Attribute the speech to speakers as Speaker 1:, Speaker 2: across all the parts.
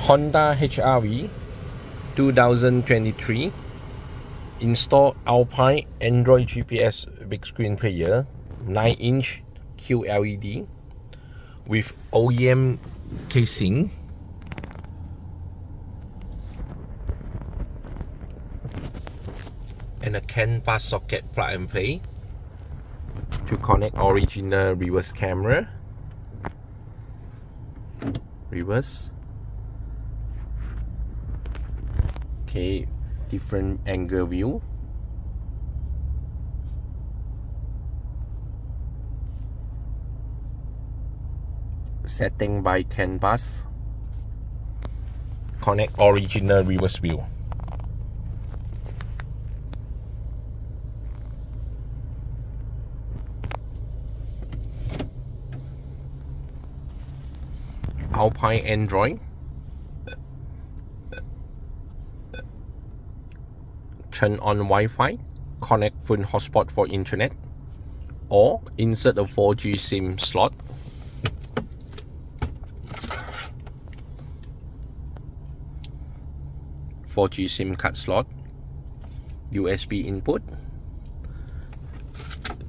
Speaker 1: Honda HRV 2023. Install Alpine Android GPS big screen player, 9-inch QLED with OEM casing. And a CAN bus socket plug and play to connect original reverse camera. Reverse. Okay, different angle view. Setting by CAN bus. Connect original reverse view. Alpine Android. Turn on Wi-Fi. Connect phone hotspot for internet. Or insert a 4G SIM slot. .4G SIM card slot. USB input.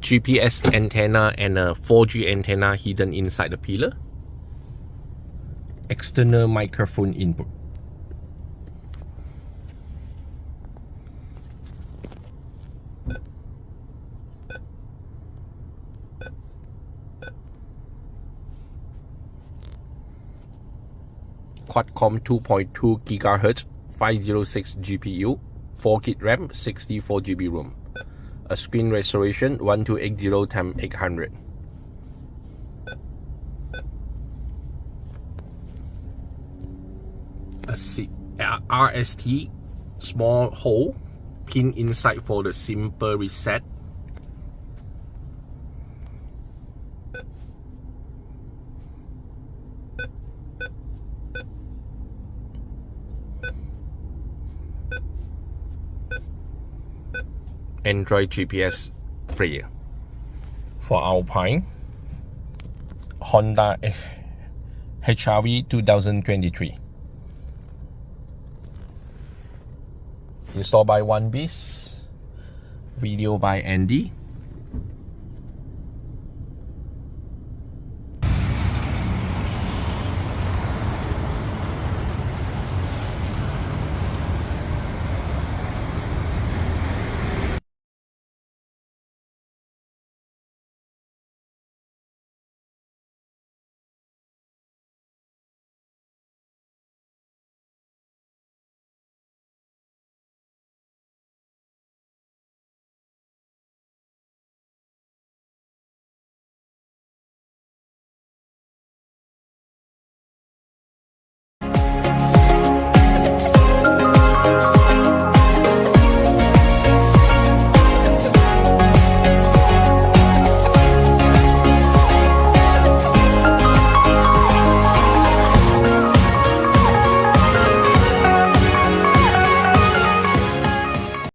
Speaker 1: GPS antenna and a 4G antenna hidden inside the pillar. External microphone input. Qualcomm 2.2 GHz 506 GPU, 4 GB RAM, 64 GB ROM. A screen resolution 1280x800. A RST small hole pin inside for the simple reset. Android GPS player for Alpine Honda HRV 2023. Installed by One Piece. Video by Andy.